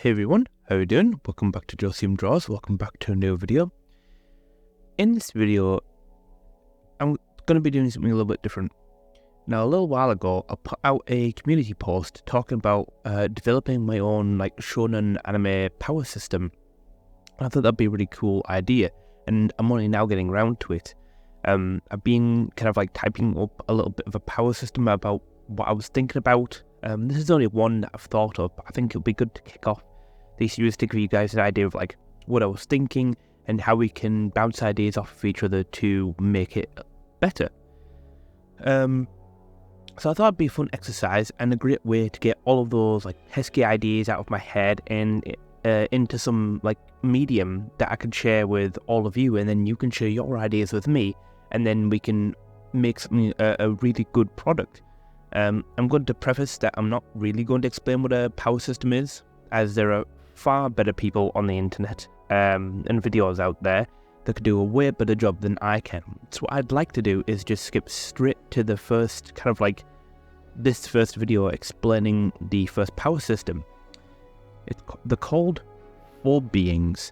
Hey everyone, how are you doing? Welcome back to JOECMDRAWZ, welcome back to a new video. In this video, I'm going to be doing something a little bit different. Now, a little while ago, I put out a community post talking about developing my own shonen anime power system. I thought that'd be a really cool idea, and I'm only now getting around to it. I've been kind of typing up a little bit of a power system about what I was thinking about. This is only one that I've thought of, but I think it would be good to kick off this series to give you guys an idea of what I was thinking and how we can bounce ideas off of each other to make it better. So I thought it'd be a fun exercise and a great way to get all of those pesky ideas out of my head and into some medium that I can share with all of you, and then you can share your ideas with me, and then we can make something a really good product. I'm going to preface that I'm not really going to explain what a power system is, as there are far better people on the internet and videos out there that could do a way better job than I can. So what I'd like to do is just skip straight to the first this first video explaining the first power system. They're called Pho-beings.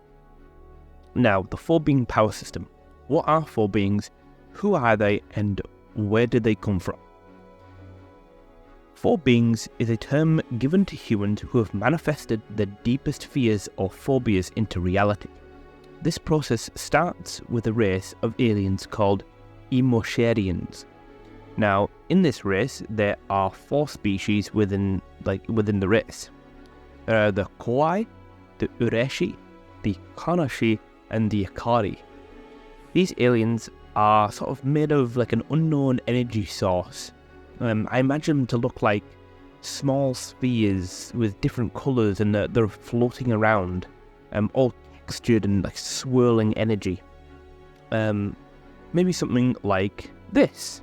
Now, the Pho-being power system. What are Pho-beings? Who are they, and where did they come from? Pho-beings is a term given to humans who have manifested their deepest fears or phobias into reality. This process starts with a race of aliens called Emosharians. Now, in this race, there are 4 species within the race. The Koi, the Ureshi, the Kanashi, and the Akari. These aliens are sort of made of an unknown energy source. I imagine them to look like small spheres with different colours, and they're floating around, all textured and swirling energy. Maybe something like this.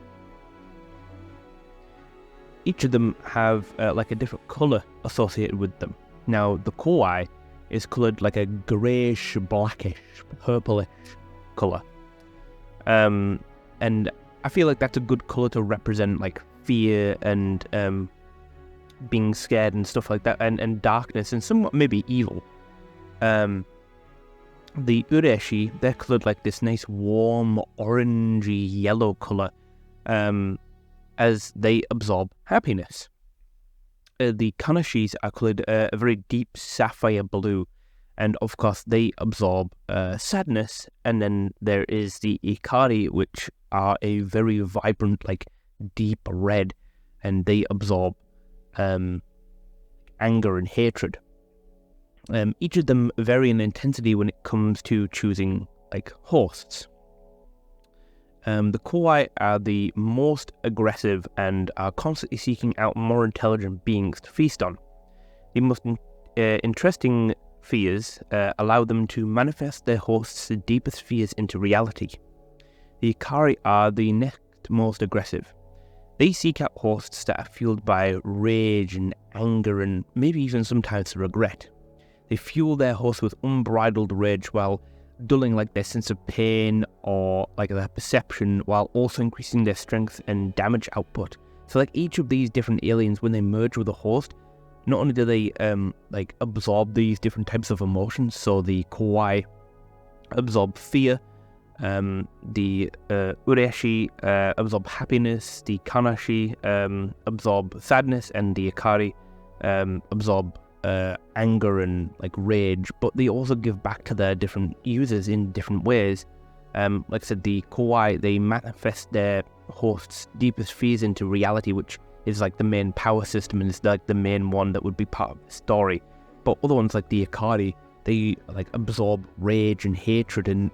Each of them have a different colour associated with them. Now, the Koi is coloured like a greyish, blackish, purplish colour. And I feel like that's a good colour to represent fear and being scared and stuff like that, and darkness and somewhat maybe evil. The Ureshi, they're coloured like this nice warm orangey yellow colour, as they absorb happiness. The Kanashis are coloured a very deep sapphire blue, and of course they absorb sadness. And then there is the Ikari, which are a very vibrant deep red, and they absorb anger and hatred. Each of them vary in intensity when it comes to choosing hosts. The Koi are the most aggressive and are constantly seeking out more intelligent beings to feast on. The most interesting fears allow them to manifest their hosts' deepest fears into reality. The Ikari are the next most aggressive. They seek out hosts that are fueled by rage and anger, and maybe even sometimes regret. They fuel their hosts with unbridled rage while dulling their sense of pain or their perception, while also increasing their strength and damage output. So each of these different aliens, when they merge with a host, not only do they absorb these different types of emotions. So the Koi absorb fear, the Ureshi absorb happiness, the Kanashi absorb sadness, and the Ikari absorb anger and rage, but they also give back to their different users in different ways. Like I said, the Koi, they manifest their host's deepest fears into reality, which is the main power system, and it's the main one that would be part of the story. But other ones like the Ikari, they absorb rage and hatred, and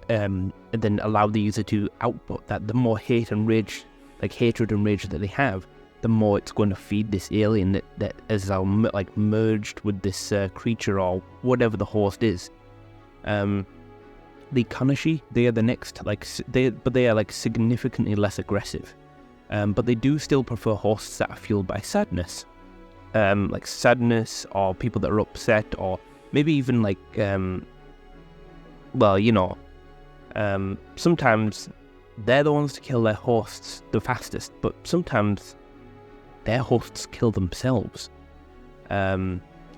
then allow the user to output that. The more hate and rage, hatred and rage that they have, the more it's going to feed this alien that is merged with this creature or whatever the host is. The Kanashi, they are the next, they are significantly less aggressive, but they do still prefer hosts that are fueled by sadness, sadness, or people that are upset, or maybe even sometimes they're the ones to kill their hosts the fastest, but sometimes their hosts kill themselves.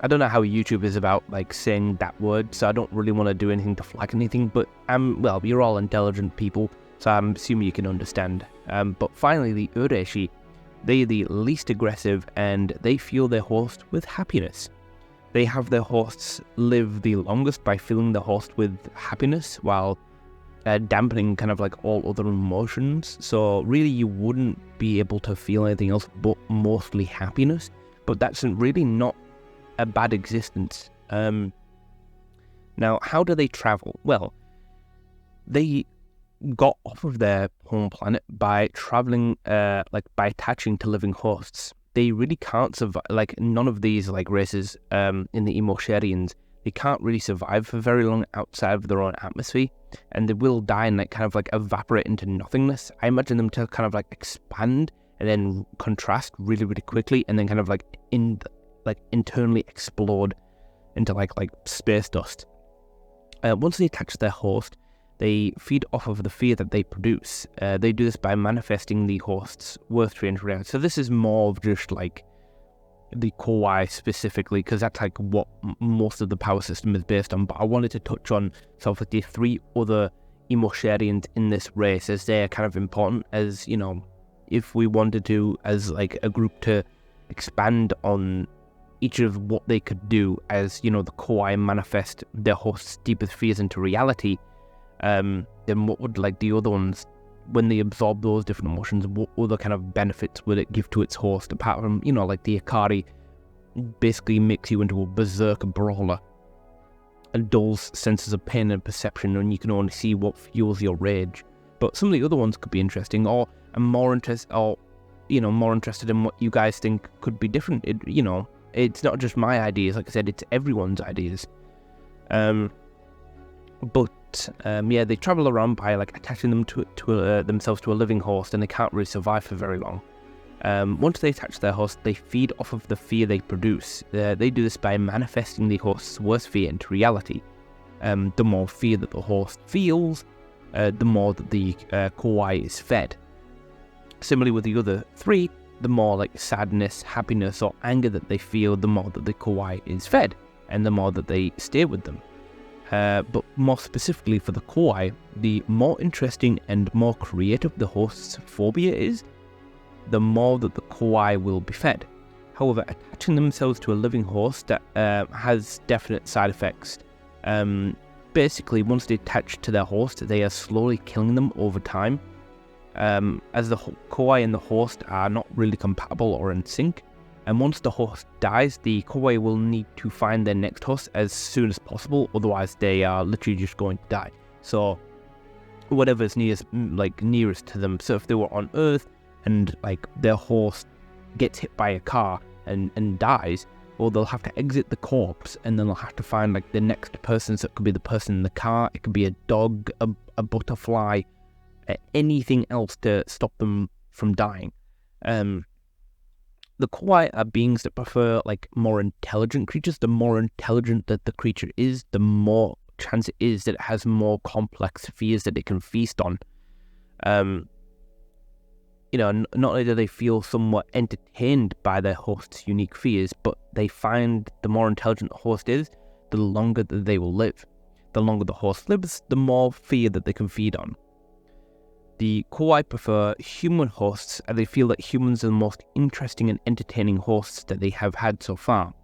I don't know how YouTube is about like saying that word, so I don't really want to do anything to flag anything, but well, you're all intelligent people, so I'm assuming you can understand. But finally, the Ureshi, they're the least aggressive, and they fuel their host with happiness. They have their hosts live the longest by filling the host with happiness, while dampening kind of like all other emotions. So really, you wouldn't be able to feel anything else but mostly happiness. But that's really not a bad existence. Now, how do they travel? Well, they got off of their home planet by traveling, by attaching to living hosts. They really can't survive, like none of these like races in the Emosharians, they can't really survive for very long outside of their own atmosphere, and they will die and like kind of like evaporate into nothingness. I imagine them to kind of like expand and then contrast really, really quickly, and then kind of like internally explode into like space dust. Once they attach to their host, they feed off of the fear that they produce. They do this by manifesting the host's worth tree into reality. So this is more of just like the Kowai specifically, because that's like what most of the power system is based on. But I wanted to touch on sort of like the 3 other Emosharians in this race, as they're kind of important, as you know, if we wanted to as like a group to expand on each of what they could do, as you know, the Kowai manifest their host's deepest fears into reality, then what would like the other ones, when they absorb those different emotions, what other kind of benefits would it give to its host, apart from, you know, like the Akari basically makes you into a berserk brawler and dulls senses of pain and perception, and you can only see what fuels your rage. But some of the other ones could be interesting, or I'm more interested in what you guys think could be different. It's not just my ideas, like I said, it's everyone's ideas. They travel around by like attaching them to themselves to a living host, and they can't really survive for very long. Once they attach their host, they feed off of the fear they produce. They do this by manifesting the host's worst fear into reality. The more fear that the host feels, the more that the Kowai is fed. Similarly with the other 3, the more like sadness, happiness, or anger that they feel, the more that the Kowai is fed, and the more that they stay with them. But more specifically for the Kowai, the more interesting and more creative the host's phobia is, the more that the Kowai will be fed. However, attaching themselves to a living host has definite side effects. Basically, once they attach to their host, they are slowly killing them over time. As the Kowai and the host are not really compatible or in sync, and once the host dies, the Kowai will need to find their next host as soon as possible, otherwise they are literally just going to die. So whatever's nearest to them. So if they were on Earth and like their host gets hit by a car and dies, well, they'll have to exit the corpse, and then they'll have to find like the next person. So it could be the person in the car, it could be a dog, a butterfly, anything else to stop them from dying. The Kowai are beings that prefer like more intelligent creatures. The more intelligent that the creature is, the more chance it is that it has more complex fears that it can feast on. Not only do they feel somewhat entertained by their host's unique fears, but they find the more intelligent the host is, the longer that they will live. The longer the host lives, the more fear that they can feed on. The Kowai prefer human hosts, and they feel that humans are the most interesting and entertaining hosts that they have had so far.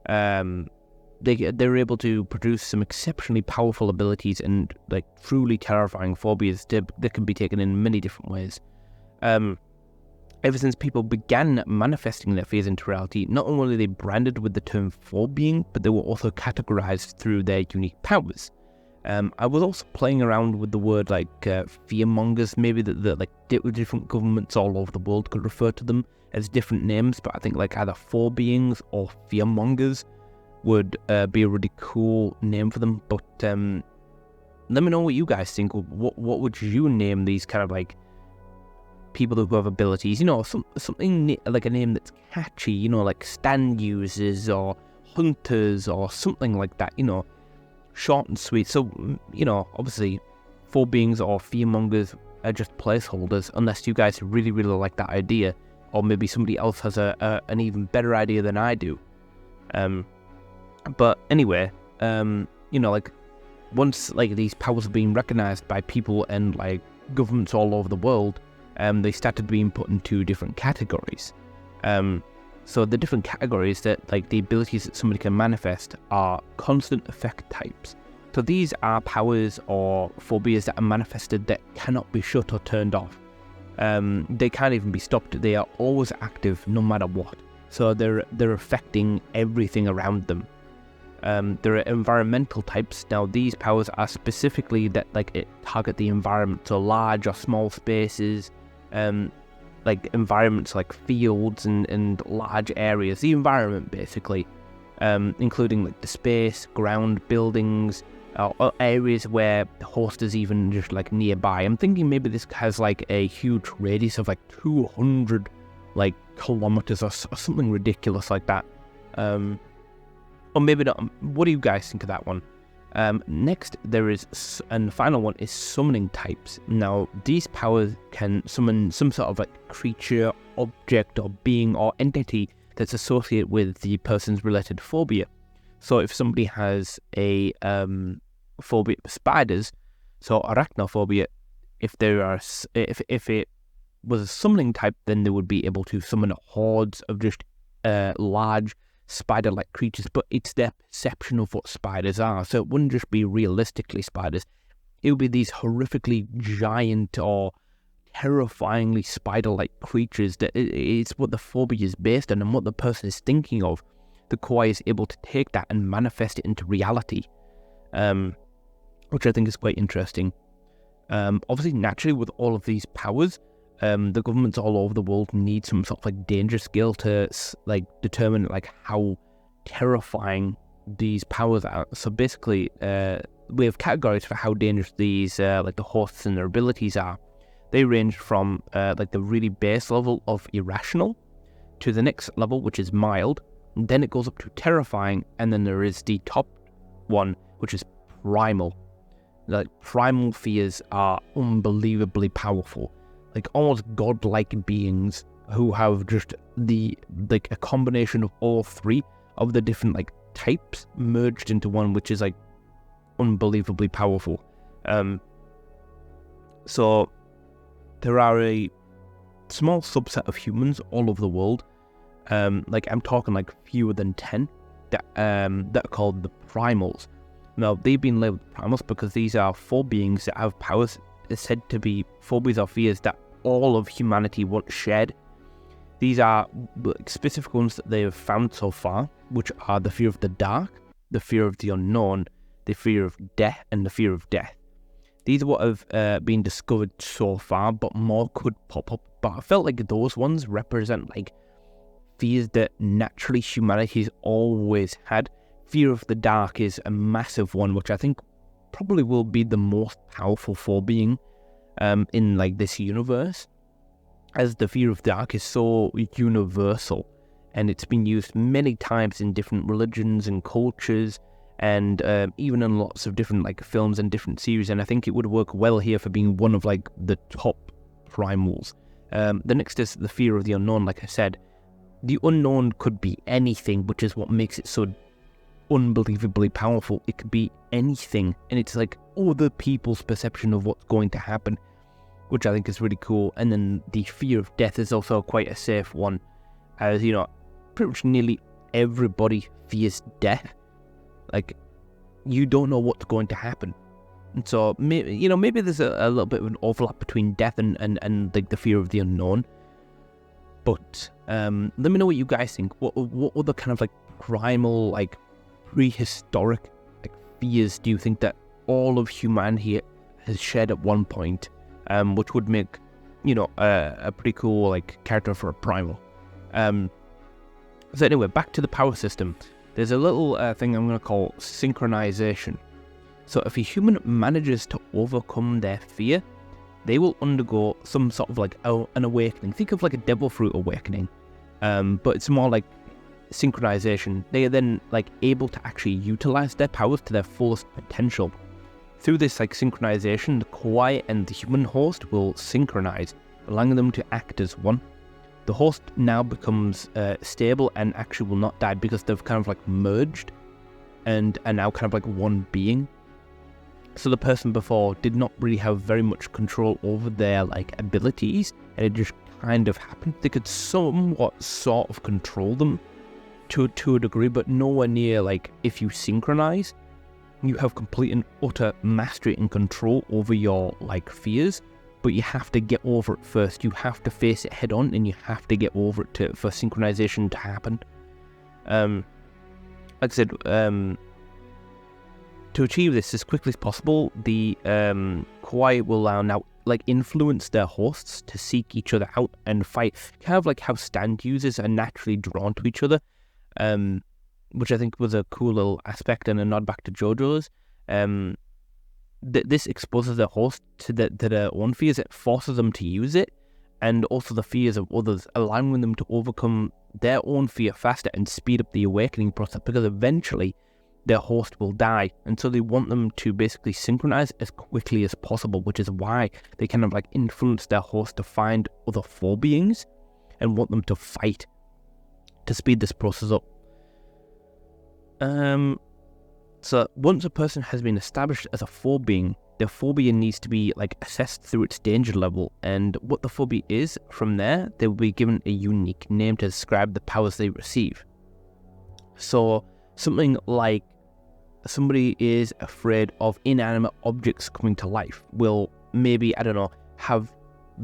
They're able to produce some exceptionally powerful abilities and like truly terrifying phobias that can be taken in many different ways. Ever since people began manifesting their fears into reality, not only are they branded with the term Pho-being, but they were also categorized through their unique powers. I was also playing around with the word like fearmongers, maybe that like different governments all over the world could refer to them as different names, but I think like either Pho-beings or fearmongers would be a really cool name for them. But let me know what you guys think. What would you name these kind of like people who have abilities? Something like a name that's catchy, like stand users or hunters or something like that, short and sweet. So, obviously, Pho-beings or fearmongers are just placeholders, unless you guys really, really like that idea, or maybe somebody else has an even better idea than I do. But anyway, like once like these powers have been recognized by people and like governments all over the world, they started being put into different categories. So the different categories that like the abilities that somebody can manifest are constant effect types. So these are powers or phobias that are manifested that cannot be shut or turned off. They can't even be stopped. They are always active no matter what. So they're affecting everything around them. There are environmental types. Now these powers are specifically that like it target the environment, so large or small spaces, like environments like fields and large areas, the environment basically, including like the space, ground, buildings, or areas where the host is even just like nearby. I'm thinking maybe this has like a huge radius of like 200 like kilometers or something ridiculous like that. Or maybe not. What do you guys think of that one? Next, there is, and the final one is summoning types. Now, these powers can summon some sort of like creature, object, or being or entity that's associated with the person's related phobia. So, if somebody has a phobia of spiders, so arachnophobia, if it was a summoning type, then they would be able to summon hordes of just large spider-like creatures, but it's their perception of what spiders are. So it wouldn't just be realistically spiders. It would be these horrifically giant or terrifyingly spider-like creatures that it's what the phobia is based on and what the person is thinking of. The Kawaii is able to take that and manifest it into reality, which I think is quite interesting. Obviously, naturally, with all of these powers, the governments all over the world need some sort of like danger scale to like determine like how terrifying these powers are. So basically, we have categories for how dangerous these like the hosts and their abilities are. They range from like the really base level of irrational to the next level, which is mild. And then it goes up to terrifying, and then there is the top one, which is primal. Like primal fears are unbelievably powerful. Like almost godlike beings who have just like a combination of all three of the different like types merged into one, which is like unbelievably powerful. So there are a small subset of humans all over the world. Like I'm talking like fewer than 10 that are called the primals. Now they've been labeled primals because these are pho-beings that have powers said to be phobias or fears that all of humanity once shared. These are specific ones that they have found so far, which are the fear of the dark, the fear of the unknown, the fear of death, and the fear of death. These are what have been discovered so far, but more could pop up. But I felt like those ones represent like fears that naturally humanity's always had. Fear of the dark is a massive one, which I think probably will be the most powerful pho-being in like this universe, as the fear of dark is so universal and it's been used many times in different religions and cultures, and even in lots of different like films and different series, and I think it would work well here for being one of like the top primals. The next is the fear of the unknown. Like I said, the unknown could be anything, which is what makes it so unbelievably powerful. It could be anything, and it's like other people's perception of what's going to happen, which I think is really cool. And then the fear of death is also quite a safe one, as you know, pretty much nearly everybody fears death. Like, you don't know what's going to happen, and so maybe there's a little bit of an overlap between death and like the fear of the unknown. But let me know what you guys think. What other kind of like primal, like prehistoric like fears do you think that all of humanity has shared at one point, which would make a pretty cool like character for a primal. So anyway, back to the power system. There's a little thing I'm going to call synchronization. So if a human manages to overcome their fear, they will undergo some sort of like an awakening. Think of like a devil fruit awakening, but it's more like synchronization. They are then like able to actually utilize their powers to their fullest potential. Through this like synchronization, the Kawaii and the human host will synchronize, allowing them to act as one. The host now becomes stable and actually will not die because they've kind of like merged. and are now kind of like one being. So the person before did not really have very much control over their like abilities, and it just kind of happened. They could somewhat sort of control them to a degree, but nowhere near like if you synchronize, you have complete and utter mastery and control over your like fears, but you have to get over it first. You have to face it head on, and you have to get over it for synchronization to happen. Like I said, to achieve this as quickly as possible, the Kawaii will now like influence their hosts to seek each other out and fight, kind of like how stand users are naturally drawn to each other, which I think was a cool little aspect and a nod back to JoJo's. This exposes their host to their own fears. It forces them to use it, and also the fears of others, allowing them to overcome their own fear faster and speed up the awakening process, because eventually their host will die, and so they want them to basically synchronize as quickly as possible, which is why they kind of like influence their host to find other Pho-beings and want them to fight to speed this process up. So once a person has been established as a Pho-being, their Pho-being needs to be like assessed through its danger level, and what the Pho-being is from there, they will be given a unique name to describe the powers they receive. So something like somebody is afraid of inanimate objects coming to life will maybe, I don't know, have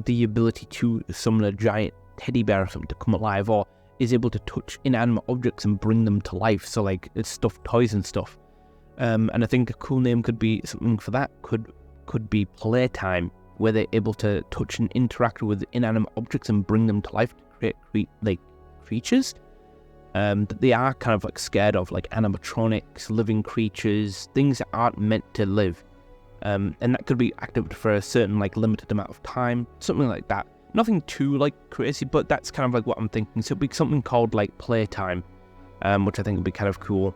the ability to summon a giant teddy bear or something to come alive, or is able to touch inanimate objects and bring them to life, so like it's stuffed toys and stuff. And I think a cool name could be something for that, could be playtime, where they're able to touch and interact with inanimate objects and bring them to life to create like creatures that they are kind of like scared of, like animatronics, living creatures, things that aren't meant to live. And that could be active for a certain like limited amount of time, something like that. Nothing too like crazy, but that's kind of like what I'm thinking. So it'd be something called like playtime, which I think would be kind of cool.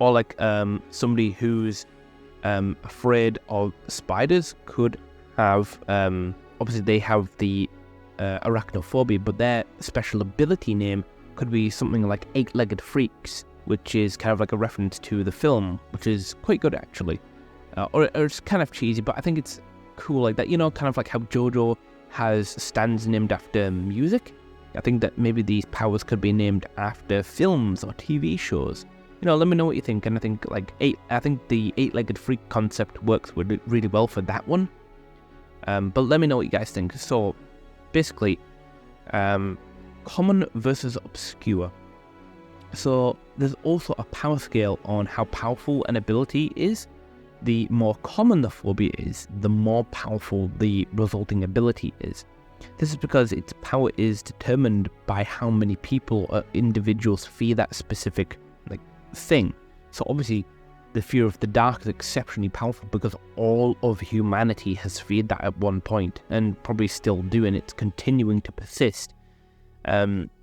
Or like somebody who's afraid of spiders could have, obviously they have the arachnophobia, but their special ability name could be something like eight-legged freaks, which is kind of like a reference to the film, which is quite good actually. Or it's kind of cheesy, but I think it's cool like that. You know, kind of like how JoJo has stands named after music. I think that maybe these powers could be named after films or TV shows. You know, let me know what you think. And I think the eight-legged freak concept works really well for that one. But let me know what you guys think. So basically, common versus obscure. So there's also a power scale on how powerful an ability is. The more common the phobia is, the more powerful the resulting ability is. This is because its power is determined by how many people or individuals fear that specific like thing. So obviously the fear of the dark is exceptionally powerful because all of humanity has feared that at one point, and probably still do, and it's continuing to persist.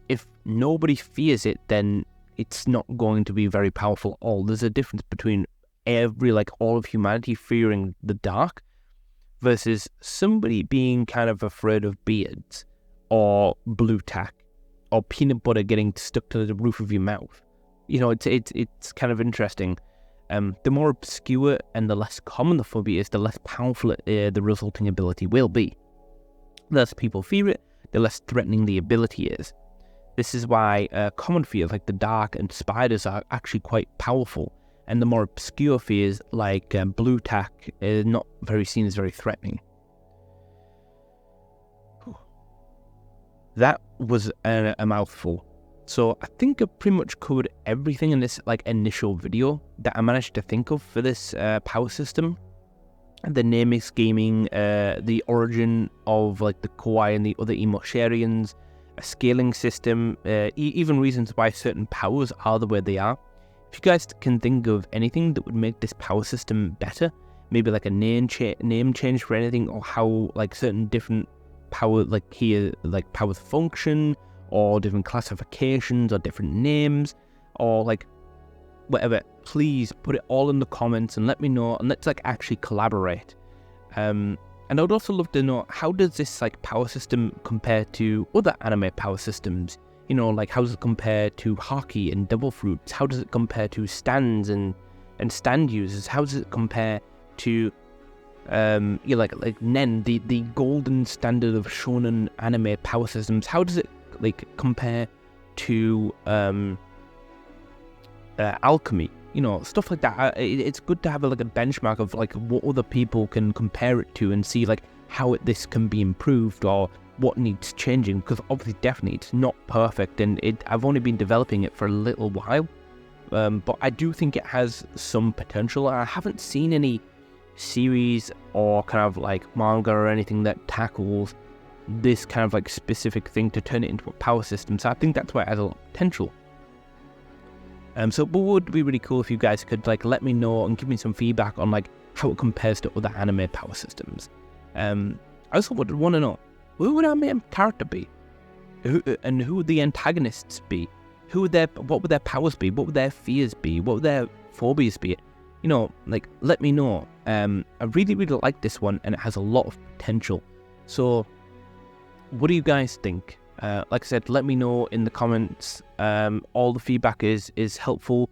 If nobody fears it, then it's not going to be very powerful at all. There's a difference between all of humanity fearing the dark versus somebody being kind of afraid of beards or blue tack or peanut butter getting stuck to the roof of your mouth. You know, it's kind of interesting. The more obscure and the less common the phobia is, the less powerful the resulting ability will be. The less people fear it, the less threatening the ability is. This is why common fears like the dark and spiders are actually quite powerful, and the more obscure fears like blue tack is not seen as very threatening. That was a mouthful. So I think I pretty much covered everything in this like initial video that I managed to think of for this power system. The naming scheming, the origin of like the Kawaii and the other Emosharians, a scaling system, even reasons why certain powers are the way they are. If you guys can think of anything that would make this power system better, maybe like a name change for anything, or how like certain different power powers function, or different classifications, or different names, or like whatever, please put it all in the comments and let me know, and let's like actually collaborate. And I would also love to know, how does this like power system compare to other anime power systems? You know, like how does it compare to Haki and Double Fruits? How does it compare to stands and stand users? How does it compare to like Nen, the golden standard of shonen anime power systems? How does it like compare to alchemy? You know, stuff like that. It's good to have like a benchmark of like what other people can compare it to and see like how this can be improved or what needs changing, because obviously definitely it's not perfect, and I've only been developing it for a little while, but I do think it has some potential. I haven't seen any series or kind of like manga or anything that tackles this kind of like specific thing to turn it into a power system, so I think that's why it has a lot of potential. So it would be really cool if you guys could like let me know and give me some feedback on like how it compares to other anime power systems. I also would want to know, who would our main character be? Who would the antagonists be? What would their powers be? What would their fears be? What would their phobias be? You know, like, let me know. I really, really like this one, and it has a lot of potential. So, what do you guys think? Like I said, let me know in the comments. All the feedback is helpful,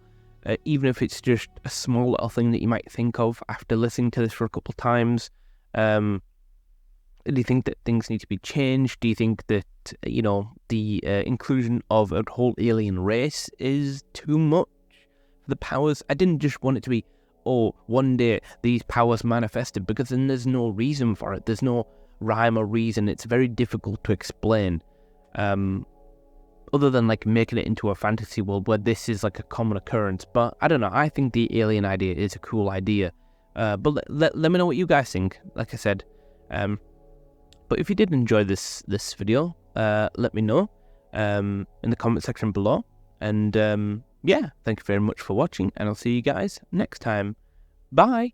even if it's just a small little thing that you might think of after listening to this for a couple times. Do you think that things need to be changed? Do you think that, you know, the inclusion of a whole alien race is too much for the powers? I didn't just want it to be, oh, one day these powers manifested, because then there's no reason for it. There's no rhyme or reason. It's very difficult to explain. Other than like making it into a fantasy world where this is like a common occurrence. But I don't know. I think the alien idea is a cool idea. But let me know what you guys think. Like I said, but if you did enjoy this video, let me know in the comment section below. And yeah, thank you very much for watching, and I'll see you guys next time. Bye!